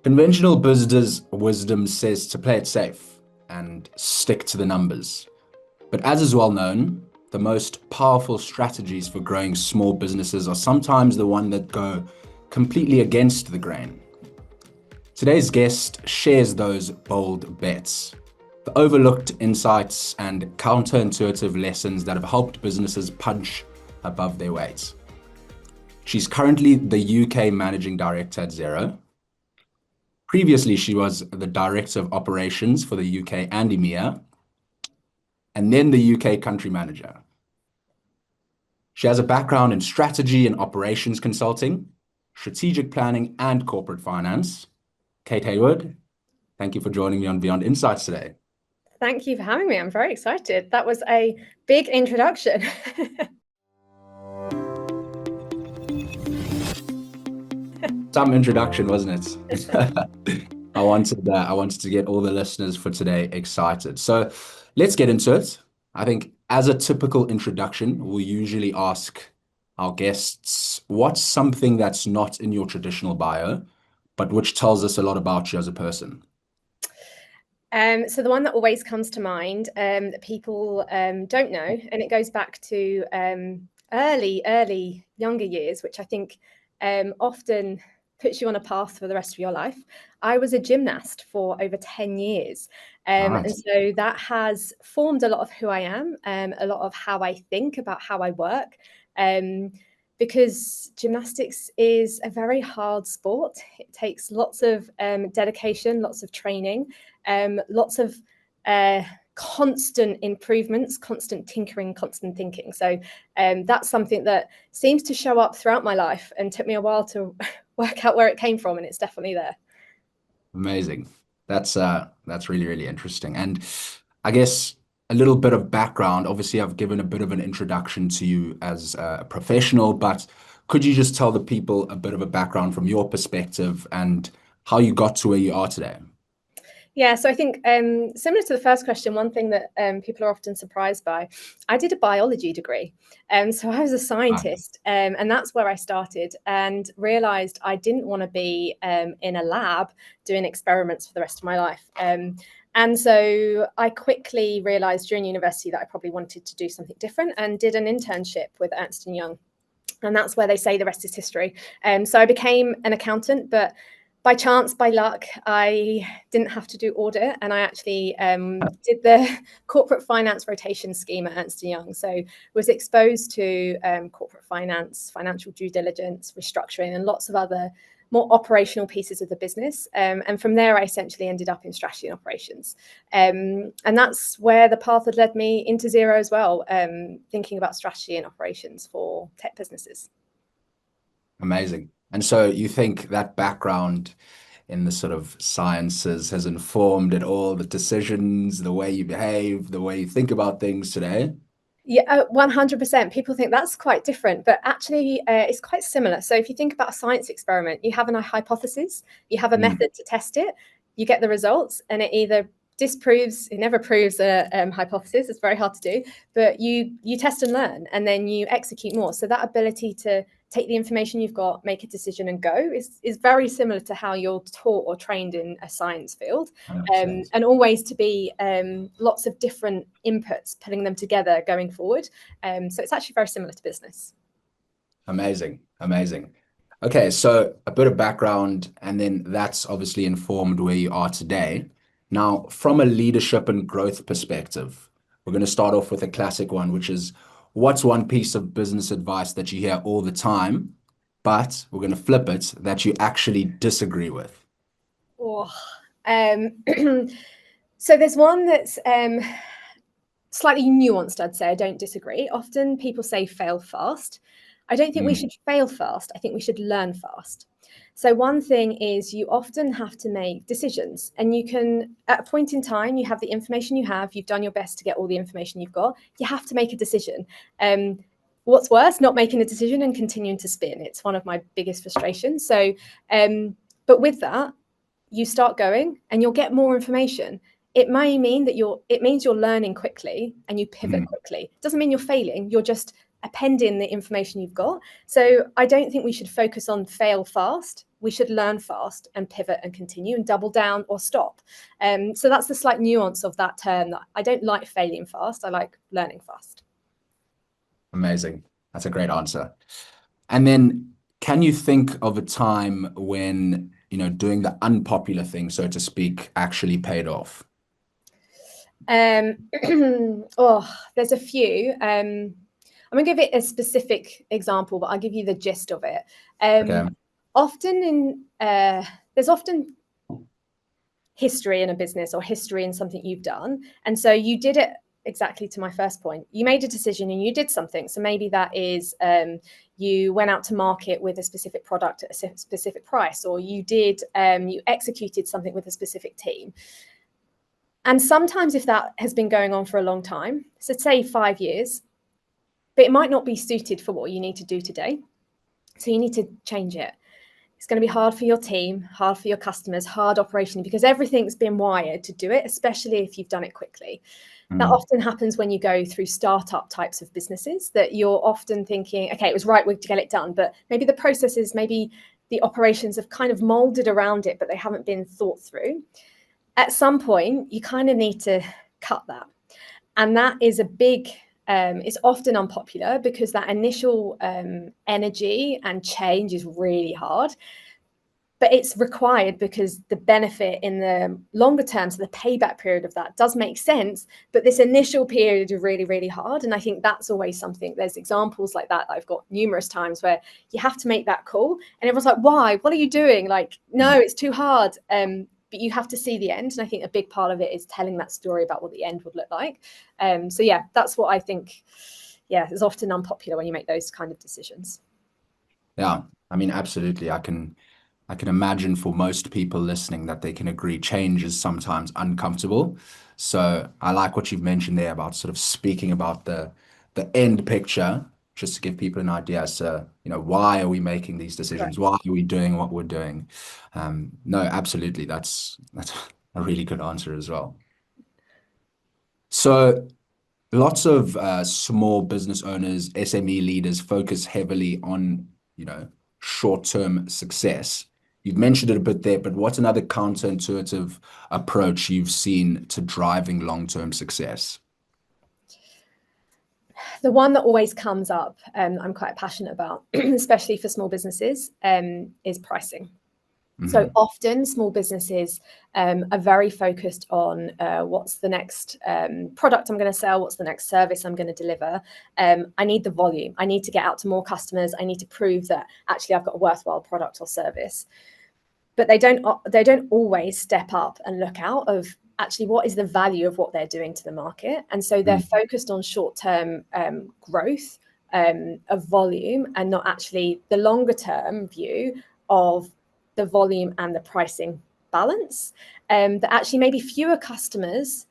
Conventional business wisdom says to play it safe and stick to the numbers. But as is well known, the most powerful strategies for growing small businesses are sometimes the one that go completely against the grain. Today's guest shares those bold bets, the overlooked insights and counterintuitive lessons that have helped businesses punch above their weight. She's currently the UK Managing Director at Xero. Previously, she was the Director of Operations for the UK and EMEA, and then the UK Country Manager. She has a background in strategy and operations consulting, strategic planning, and corporate finance. Kate Hayward, thank you for joining me on Beyond Insights today. Thank you for having me. I'm very excited. That was a big introduction. Some introduction, wasn't it? I wanted to get all the listeners for today excited. So let's get into it. I think as a typical introduction, we usually ask our guests, what's something that's not in your traditional bio, but which tells us a lot about you as a person? So the one that always comes to mind that people don't know, and it goes back to early younger years, which I think often puts you on a path for the rest of your life. I was a gymnast for over 10 years. Nice. And so that has formed a lot of who I am, a lot of how I think about how I work. Because gymnastics is a very hard sport. It takes lots of dedication, lots of training, lots of constant improvements, constant tinkering, constant thinking. So that's something that seems to show up throughout my life and took me a while to work out where it came from, and it's definitely there. Amazing. That's really, really interesting. And I guess a little bit of background. Obviously, I've given a bit of an introduction to you as a professional, but could you just tell the people a bit of a background from your perspective and how you got to where you are today? Yeah, so I think similar to the first question, one thing that people are often surprised by, I did a biology degree. So I was a scientist, and that's where I started, and realized I didn't want to be in a lab doing experiments for the rest of my life. And so I quickly realized during university that I probably wanted to do something different, and did an internship with Ernst & Young. And that's where they say the rest is history. So I became an accountant, but by chance, by luck, I didn't have to do audit, and I actually did the corporate finance rotation scheme at Ernst & Young. So was exposed to corporate finance, financial due diligence, restructuring, and lots of other more operational pieces of the business. And from there, I essentially ended up in strategy and operations. And that's where the path had led me into Xero as well, thinking about strategy and operations for tech businesses. Amazing. And so you think that background in the sort of sciences has informed it all, the decisions, the way you behave, the way you think about things today? Yeah, 100%. People think that's quite different, but actually it's quite similar. So if you think about a science experiment, you have a hypothesis, you have a method to test it, you get the results, and it either disproves, it never proves a hypothesis, it's very hard to do, but you test and learn, and then you execute more. So that ability to take the information you've got, make a decision and go is very similar to how you're taught or trained in a science field. And always to be lots of different inputs, putting them together going forward. So it's actually very similar to business. Amazing. Amazing. Okay, so a bit of background, and then that's obviously informed where you are today. Now, from a leadership and growth perspective, we're going to start off with a classic one, which is what's one piece of business advice that you hear all the time, but we're going to flip it, that you actually disagree with? Oh, so there's one that's slightly nuanced, I'd say. I don't disagree. Often people say fail fast. I don't think we should fail fast. I think we should learn fast. So one thing is you often have to make decisions, and you can, at a point in time, you have the information you have, you've done your best to get all the information you've got, you have to make a decision. What's worse, not making a decision and continuing to spin. It's one of my biggest frustrations. So, but with that, you start going and you'll get more information. It may mean that it means you're learning quickly and you pivot quickly. It doesn't mean you're failing. You're just appending the information you've got. So I don't think we should focus on fail fast. we should learn fast and pivot and continue and double down or stop. So that's the slight nuance of that term, that I don't like failing fast, I like learning fast. Amazing. That's a great answer. And then can you think of a time when, doing the unpopular thing, so to speak, actually paid off? Oh, there's a few. I'm gonna give it a specific example, but I'll give you the gist of it. Okay. There's often history in a business or history in something you've done, and so you did it exactly to my first point. You made a decision and you did something. So maybe that is you went out to market with a specific product at a specific price, or you executed something with a specific team. And sometimes if that has been going on for a long time, so say 5 years, but it might not be suited for what you need to do today. So you need to change it. It's going to be hard for your team, hard for your customers, hard operationally, because everything's been wired to do it, especially if you've done it quickly. That often happens when you go through startup types of businesses, that you're often thinking, okay, it was right to get it done, but maybe the processes, maybe the operations have kind of molded around it, but they haven't been thought through. At some point, you kind of need to cut that. And that is it's often unpopular because that initial energy and change is really hard. But it's required because the benefit in the longer term, so the payback period of that does make sense. But this initial period is really, really hard. And I think that's always something, there's examples like that I've got numerous times where you have to make that call. And everyone's like, why? What are you doing? Like, no, it's too hard. But you have to see the end. And I think a big part of it is telling that story about what the end would look like. So yeah, that's what I think, is often unpopular when you make those kind of decisions. Yeah, I mean, absolutely. I can imagine for most people listening that they can agree change is sometimes uncomfortable. So I like what you've mentioned there about sort of speaking about the end picture, just to give people an idea as to, why are we making these decisions? Right. Why are we doing what we're doing? No, absolutely. That's a really good answer as well. So lots of small business owners, SME leaders focus heavily on, short-term success. You've mentioned it a bit there, but what's another counterintuitive approach you've seen to driving long-term success? The one that always comes up, I'm quite passionate about, especially for small businesses, is pricing. So often small businesses are very focused on what's the next product I'm going to sell, what's the next service I'm going to deliver. I need the volume. I need to get out to more customers. I need to prove that actually I've got a worthwhile product or service. But they don't always step up and look out of actually what is the value of what they're doing to the market. And so they're focused on short-term growth of volume and not actually the longer term view of the volume and the pricing balance. That actually maybe fewer customers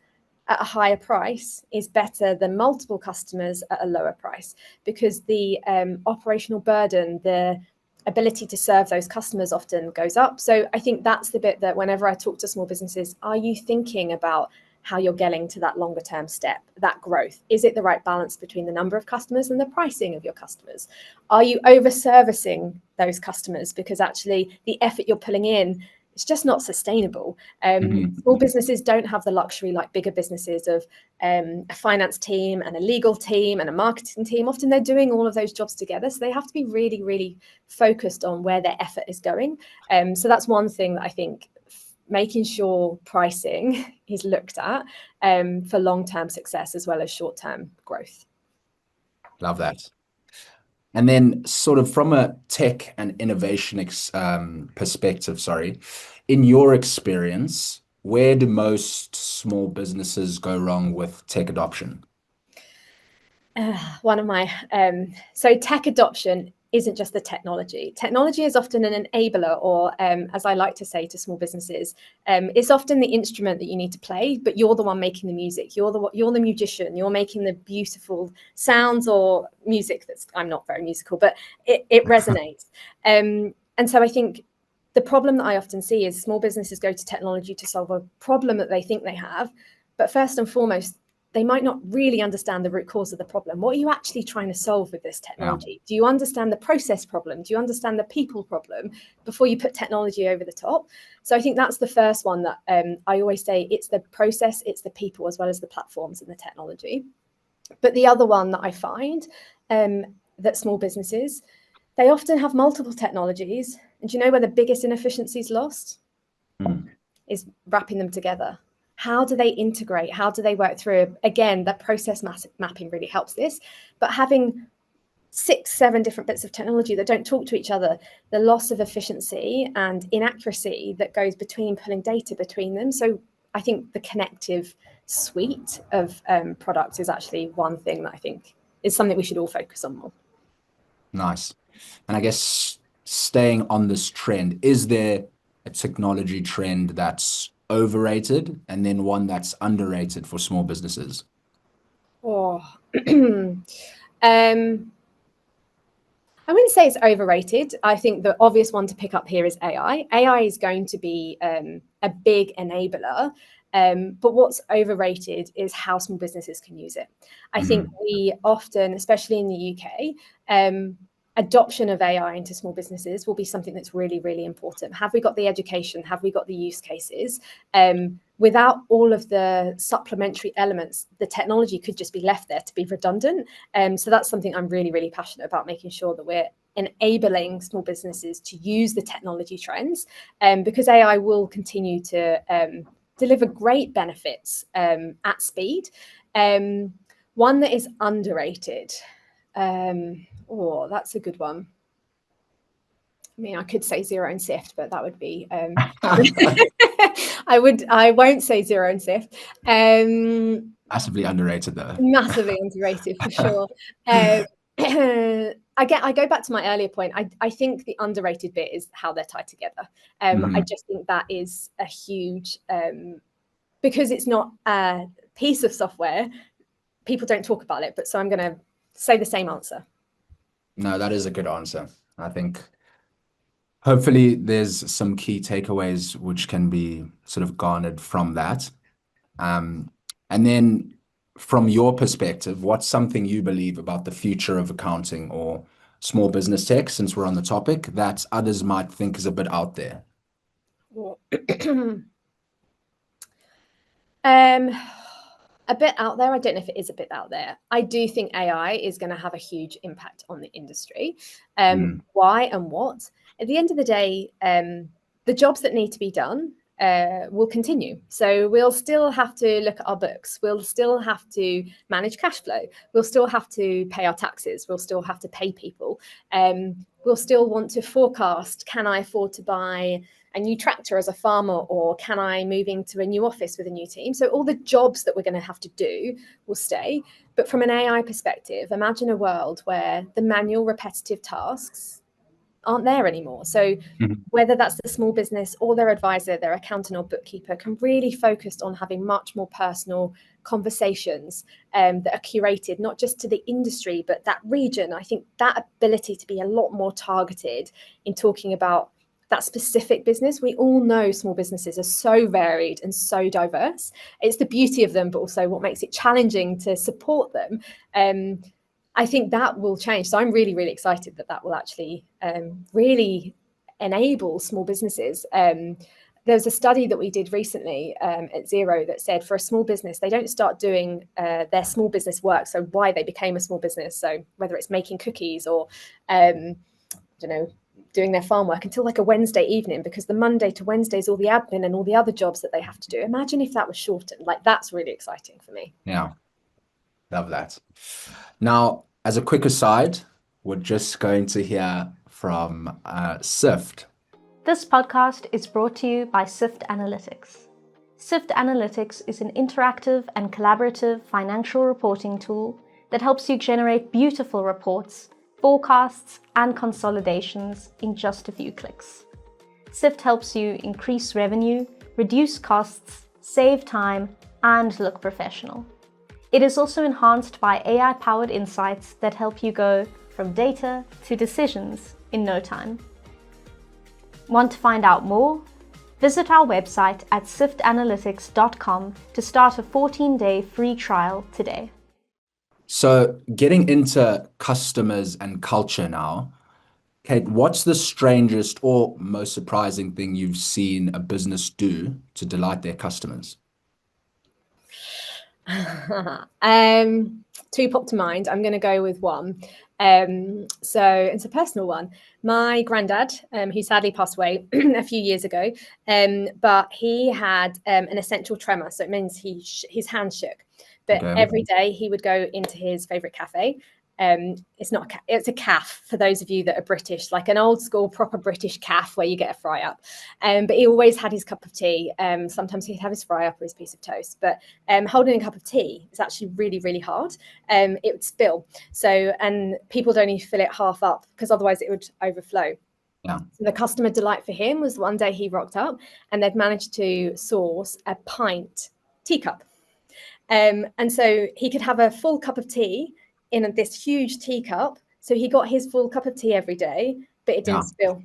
at a higher price is better than multiple customers at a lower price, because the operational burden, the ability to serve those customers often goes up. So I think that's the bit that whenever I talk to small businesses, are you thinking about how you're getting to that longer term step, that growth? Is it the right balance between the number of customers and the pricing of your customers? Are you over servicing those customers because actually the effort you're pulling in, it's just not sustainable? Small businesses don't have the luxury like bigger businesses of a finance team and a legal team and a marketing team. Often they're doing all of those jobs together. So they have to be really, really focused on where their effort is going. So that's one thing that I think, making sure pricing is looked at for long-term success as well as short-term growth. Love that. And then sort of from a tech and innovation perspective, in your experience, where do most small businesses go wrong with tech adoption? So tech adoption isn't just the technology. Technology is often an enabler, or as I like to say to small businesses, it's often the instrument that you need to play, but you're the one making the music. You're the musician. You're making the beautiful sounds or music I'm not very musical, but it resonates. And so I think the problem that I often see is small businesses go to technology to solve a problem that they think they have, but first and foremost, they might not really understand the root cause of the problem. What are you actually trying to solve with this technology? Do you understand the process problem? Do you understand the people problem before you put technology over the top? So I think that's the first one that I always say, it's the process, it's the people, as well as the platforms and the technology. But the other one that I find that small businesses, they often have multiple technologies. And do you know where the biggest inefficiency is lost? Is wrapping them together. How do they integrate? How do they work through? Again, that process mapping really helps this. But having 6, 7 different bits of technology that don't talk to each other, the loss of efficiency and inaccuracy that goes between pulling data between them. So I think the connective suite of products is actually one thing that I think is something we should all focus on more. Nice. And I guess staying on this trend, is there a technology trend that's overrated and then one that's underrated for small businesses? Oh, I wouldn't say it's overrated. I think the obvious one to pick up here is AI. AI is going to be a big enabler. But what's overrated is how small businesses can use it. I think we often, especially in the UK, adoption of AI into small businesses will be something that's really, really important. Have we got the education? Have we got the use cases? Without all of the supplementary elements, the technology could just be left there to be redundant. So that's something I'm really, really passionate about, making sure that we're enabling small businesses to use the technology trends, because AI will continue to deliver great benefits at speed. One that is underrated. Oh, that's a good one. I mean, I could say Xero and Sift, but that would be I won't say Xero and Sift. Massively underrated though. Massively underrated for sure. I go back to my earlier point. I think the underrated bit is how they're tied together. I just think that is a huge, because it's not a piece of software, people don't talk about it. But so I'm going to say the same answer. No, that is a good answer. I think hopefully there's some key takeaways which can be sort of garnered from that. And then from your perspective, what's something you believe about the future of accounting or small business tech, since we're on the topic, that others might think is a bit out there? A bit out there. I don't know if it is a bit out there. I do think AI is going to have a huge impact on the industry. Why and what? At the end of the day, the jobs that need to be done will continue. So we'll still have to look at our books. We'll still have to manage cash flow. We'll still have to pay our taxes. We'll still have to pay people. We'll still want to forecast, can I afford to buy a new tractor as a farmer, or can I move into a new office with a new team? So all the jobs that we're going to have to do will stay. But from an AI perspective, imagine a world where the manual repetitive tasks aren't there anymore. So whether that's the small business or their advisor, their accountant or bookkeeper, can really focus on having much more personal conversations that are curated, not just to the industry, but that region. I think that ability to be a lot more targeted in talking about that specific business. We all know small businesses are so varied and so diverse. It's the beauty of them, but also what makes it challenging to support them. I think that will change. So I'm really, really excited that will actually really enable small businesses. There's a study that we did recently at Xero that said for a small business, they don't start doing their small business work. So why they became a small business. So whether it's making cookies or, doing their farm work until like a Wednesday evening, because the Monday to Wednesday is all the admin and all the other jobs that they have to do. Imagine if that was shortened. Like, that's really exciting for me. Yeah, love that. Now, as a quick aside, we're just going to hear from Sift. This podcast is brought to you by Sift Analytics. Sift Analytics is an interactive and collaborative financial reporting tool that helps you generate beautiful reports, forecasts, and consolidations in just a few clicks. Sift helps you increase revenue, reduce costs, save time, and look professional. It is also enhanced by AI-powered insights that help you go from data to decisions in no time. Want to find out more? Visit our website at siftanalytics.com to start a 14-day free trial today. So getting into customers and culture now, Kate, what's the strangest or most surprising thing you've seen a business do to delight their customers? Two pop to mind. I'm going to go with one. So it's a personal one. My granddad, who sadly passed away a few years ago, but he had an essential tremor. So it means his hand shook. But Okay. every day he would go into his favorite cafe. It's not it's a caf for those of you that are British, like an old school proper British caf where you get a fry up. But he always had his cup of tea. Sometimes he'd have his fry up or his piece of toast. But holding a cup of tea is actually really, really hard. It would spill. And people would only fill it half up because otherwise it would overflow. Yeah. So the customer delight for him was one day he rocked up and they'd managed to source a pint teacup. And so he could have a full cup of tea in this huge teacup. So he got his full cup of tea every day, but it didn't spill.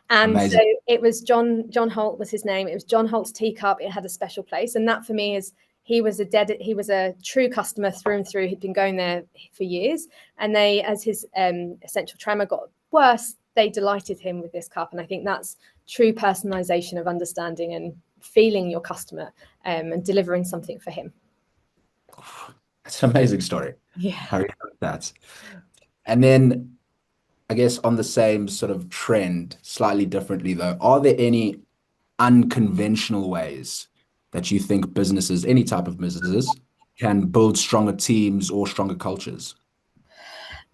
And Amazing. so it was John Holt was his name. It was John Holt's teacup. It had a special place. And that for me is he was a true customer through and through. He'd been going there for years. And as his essential tremor got worse, they delighted him with this cup. And I think that's true personalization of understanding and feeling your customer and delivering something for him. It's an amazing story. Yeah. How you like that? And then I guess on the same sort of trend, slightly differently though, are there any unconventional ways that you think businesses, any type of businesses, can build stronger teams or stronger cultures?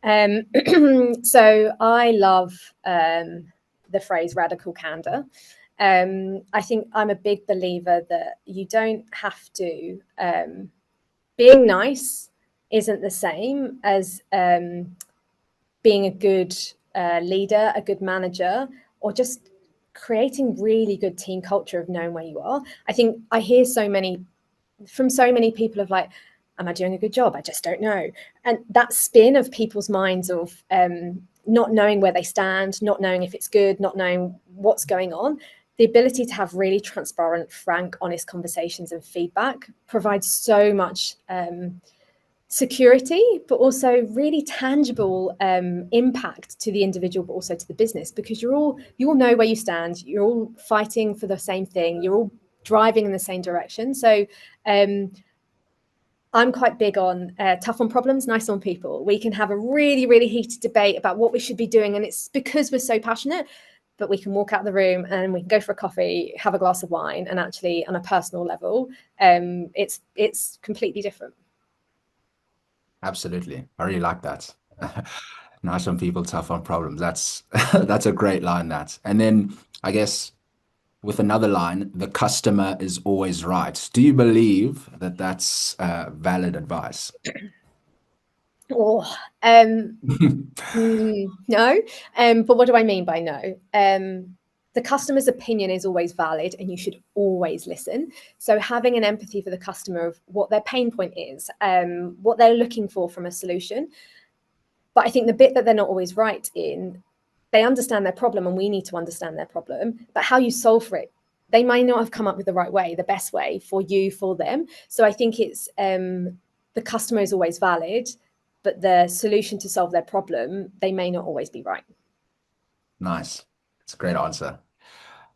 So I love the phrase radical candor. I think I'm a big believer that you don't have to, being nice isn't the same as being a good leader, a good manager, or just creating really good team culture of knowing where you are. I think I hear from so many people of like, am I doing a good job? I just don't know. And that spin of people's minds of not knowing where they stand, not knowing if it's good, not knowing what's going on. The ability to have really transparent, frank, honest conversations and feedback provides so much security, but also really tangible impact to the individual, but also to the business, because you all know where you stand. You're all fighting for the same thing. You're all driving in the same direction. So I'm quite big on tough on problems, nice on people. We can have a really, really heated debate about what we should be doing. And it's because we're so passionate, but we can walk out the room and we can go for a coffee, have a glass of wine, and actually on a personal level, it's completely different. Absolutely. I really like that. Nice on people, tough on problems. That's a great line, that. And then I guess with another line, the customer is always right. Do you believe that that's valid advice? No. But what do I mean by no? The customer's opinion is always valid and you should always listen. So having an empathy for the customer of what their pain point is, what they're looking for from a solution. But I think the bit that they're not always right in, they understand their problem and we need to understand their problem, but how you solve for it, they might not have come up with the right way, the best way for you, for them. So I think it's the customer is always valid, but the solution to solve their problem, they may not always be right. Nice. That's a great answer.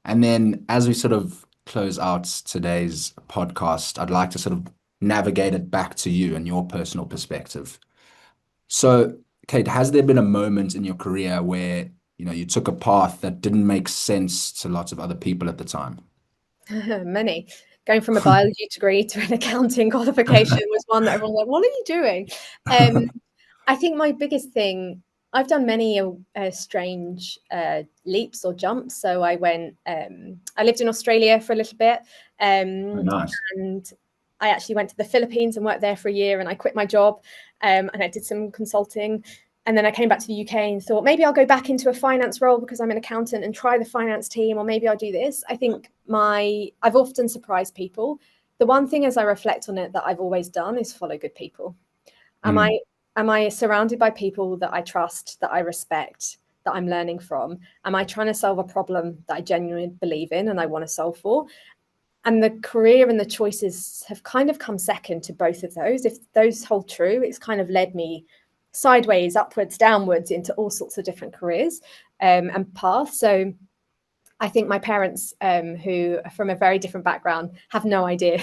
And then as we sort of close out today's podcast, I'd like to sort of navigate it back to you and your personal perspective. So, Kate, has there been a moment in your career where, you took a path that didn't make sense to lots of other people at the time? Many. Going from a biology degree to an accounting qualification was one that everyone was like, what are you doing? I think my biggest thing, I've done many strange leaps or jumps. So I lived in Australia for a little bit. Nice. And I actually went to the Philippines and worked there for a year, and I quit my job and I did some consulting. And then I came back to the UK and thought, maybe I'll go back into a finance role because I'm an accountant and try the finance team, or maybe I'll do this. I think I've often surprised people. The one thing as I reflect on it that I've always done is follow good people. Am I surrounded by people that I trust, that I respect, that I'm learning from? Am I trying to solve a problem that I genuinely believe in and I want to solve for? And the career and the choices have kind of come second to both of those. If those hold true, it's kind of led me sideways, upwards, downwards into all sorts of different careers and paths. So I think my parents, who are from a very different background, have no idea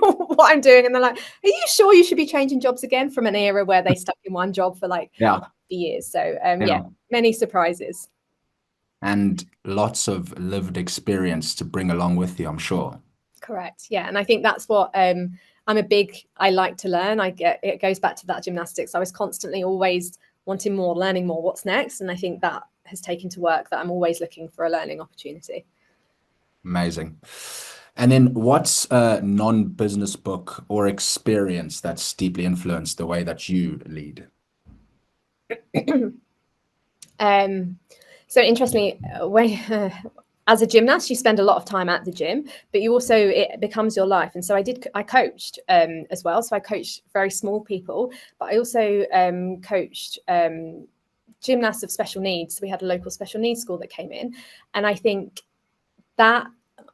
what I'm doing. And they're like, are you sure you should be changing jobs again, from an era where they stuck in one job for like years? So yeah, many surprises. And lots of lived experience to bring along with you, I'm sure. Correct. Yeah. And I think that's what I like to learn. It goes back to that gymnastics. I was constantly always wanting more, learning more, what's next. And I think that has taken to work, that I'm always looking for a learning opportunity. Amazing. And then what's a non-business book or experience that's deeply influenced the way that you lead? So interestingly, as a gymnast, you spend a lot of time at the gym, but it becomes your life. And so I coached as well. So I coached very small people, but I also coached gymnasts of special needs. So we had a local special needs school that came in. And I think that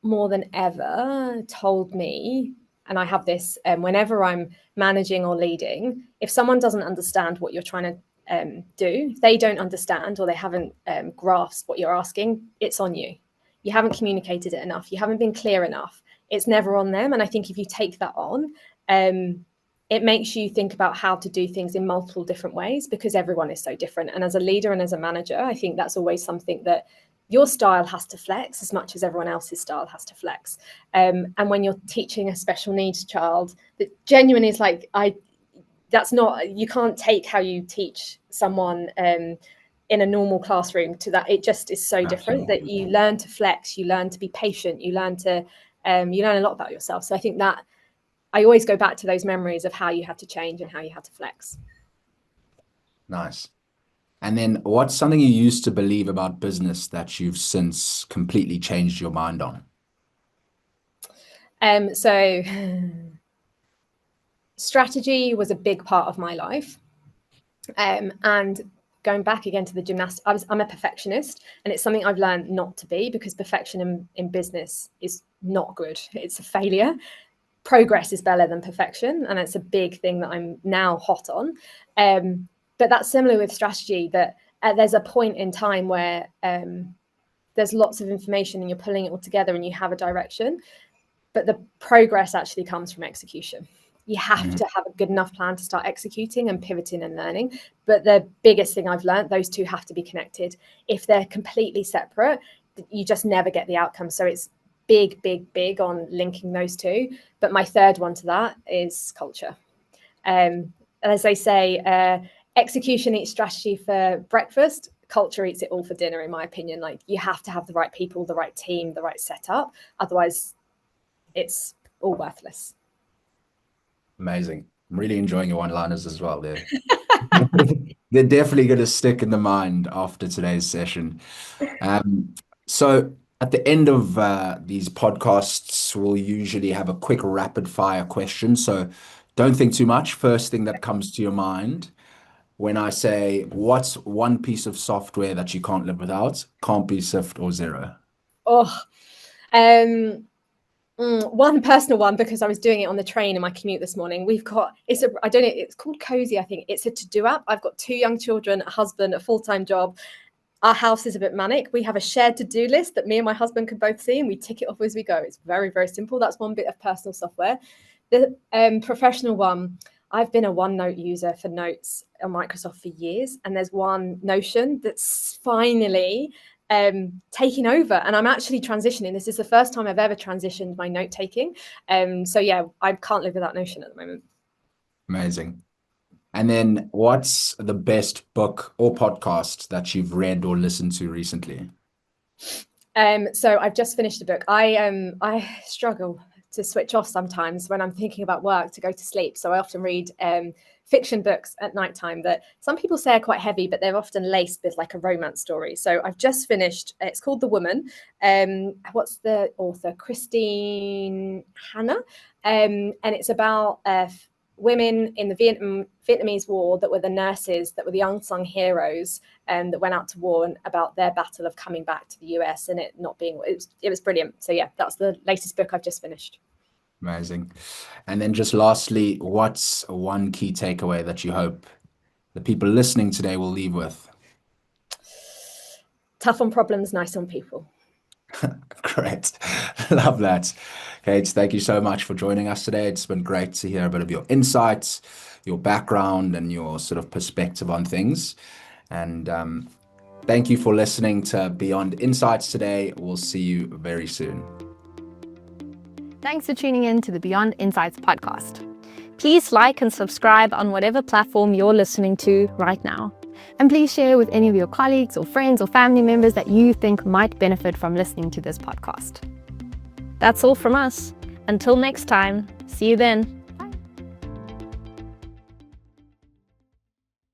more than ever told me, and I have this whenever I'm managing or leading, if someone doesn't understand what you're trying to do, they don't understand, or they haven't grasped what you're asking, it's on you. You haven't communicated it enough. You haven't been clear enough. It's never on them. And I think if you take that on, it makes you think about how to do things in multiple different ways, because everyone is so different. And as a leader and as a manager, I think that's always something that your style has to flex as much as everyone else's style has to flex. And when you're teaching a special needs child, that genuinely is like, you can't take how you teach someone in a normal classroom to that. It just is so different that you learn to flex, you learn to be patient, you learn a lot about yourself. So I think that I always go back to those memories of how you had to change and how you had to flex. Nice. And then what's something you used to believe about business that you've since completely changed your mind on? So strategy was a big part of my life. And going back again to the gymnastics, I'm a perfectionist, and it's something I've learned not to be, because perfection in business is not good. It's a failure. Progress is better than perfection, and it's a big thing that I'm now hot on. But that's similar with strategy, that there's a point in time where there's lots of information and you're pulling it all together and you have a direction, but the progress actually comes from execution. You have to have a good enough plan to start executing and pivoting and learning. But the biggest thing I've learned, those two have to be connected. If they're completely separate, you just never get the outcome. So it's big on linking those two. But my third one to that is culture. As they say, execution eats strategy for breakfast, culture eats it all for dinner, in my opinion. Like, you have to have the right people, the right team, the right setup. Otherwise, it's all worthless. Amazing. I'm really enjoying your one-liners as well there. They're definitely going to stick in the mind after today's session. So at the end of these podcasts, we'll usually have a quick rapid fire question. So don't think too much. First thing that comes to your mind when I say, what's one piece of software that you can't live without? Can't be Sift or Xero. One personal one, because I was doing it on the train in my commute this morning. It's called Cozi, I think. It's a to-do app. I've got 2 young children, a husband, a full-time job. Our house is a bit manic. We have a shared to-do list that me and my husband can both see, and we tick it off as we go. It's very, very simple. That's one bit of personal software. The professional one, I've been a OneNote user for notes on Microsoft for years, and there's one Notion that's finally taking over, and I'm actually transitioning. This is the first time I've ever transitioned my note taking. So yeah, I can't live without Notion at the moment. Amazing. And then what's the best book or podcast that you've read or listened to recently? So I've just finished a book. I struggle to switch off sometimes when I'm thinking about work to go to sleep. So I often read fiction books at nighttime that some people say are quite heavy, but they're often laced with like a romance story. So I've just finished, it's called The Woman. What's the author? Kristin Hanna. And it's about women in the Vietnamese War that were the nurses, that were the unsung heroes, that went out to war, and about their battle of coming back to the US and it not being, it was brilliant. So yeah, that's the latest book I've just finished. Amazing. And then just lastly, what's one key takeaway that you hope the people listening today will leave with? Tough on problems, nice on people. Great. Love that. Kate, thank you so much for joining us today. It's been great to hear a bit of your insights, your background, and your sort of perspective on things. And thank you for listening to Beyond Insights today. We'll see you very soon. Thanks for tuning in to the Beyond Insights podcast. Please like and subscribe on whatever platform you're listening to right now. And please share with any of your colleagues or friends or family members that you think might benefit from listening to this podcast. That's all from us. Until next time, see you then.